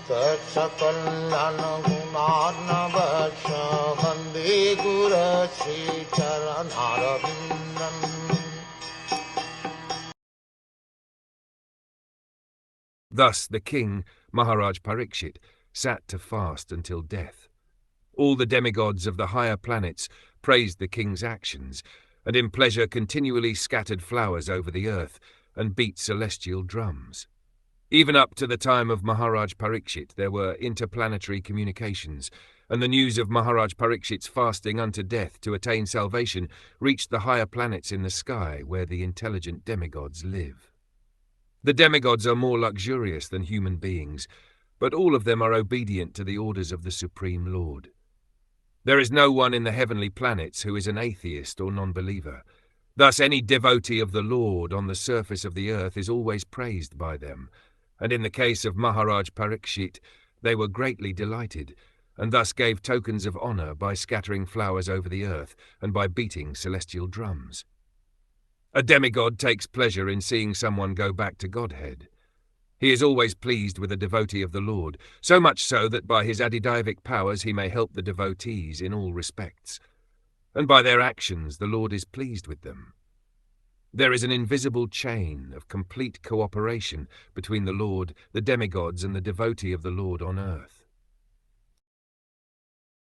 Sakal Gunar Vande Guru Sri Charanaravindan. Thus the king, Maharaj Parikshit, sat to fast until death. All the demigods of the higher planets praised the king's actions, and in pleasure continually scattered flowers over the earth and beat celestial drums. Even up to the time of Maharaj Parikshit there were interplanetary communications, and the news of Maharaj Parikshit's fasting unto death to attain salvation reached the higher planets in the sky where the intelligent demigods live. The demigods are more luxurious than human beings, but all of them are obedient to the orders of the Supreme Lord. There is no one in the heavenly planets who is an atheist or non-believer. Thus any devotee of the Lord on the surface of the earth is always praised by them, and in the case of Maharaj Parikshit, they were greatly delighted, and thus gave tokens of honor by scattering flowers over the earth and by beating celestial drums. A demigod takes pleasure in seeing someone go back to Godhead. He is always pleased with a devotee of the Lord, so much so that by his adidaivic powers he may help the devotees in all respects, and by their actions the Lord is pleased with them. There is an invisible chain of complete cooperation between the Lord, the demigods, and the devotee of the Lord on earth.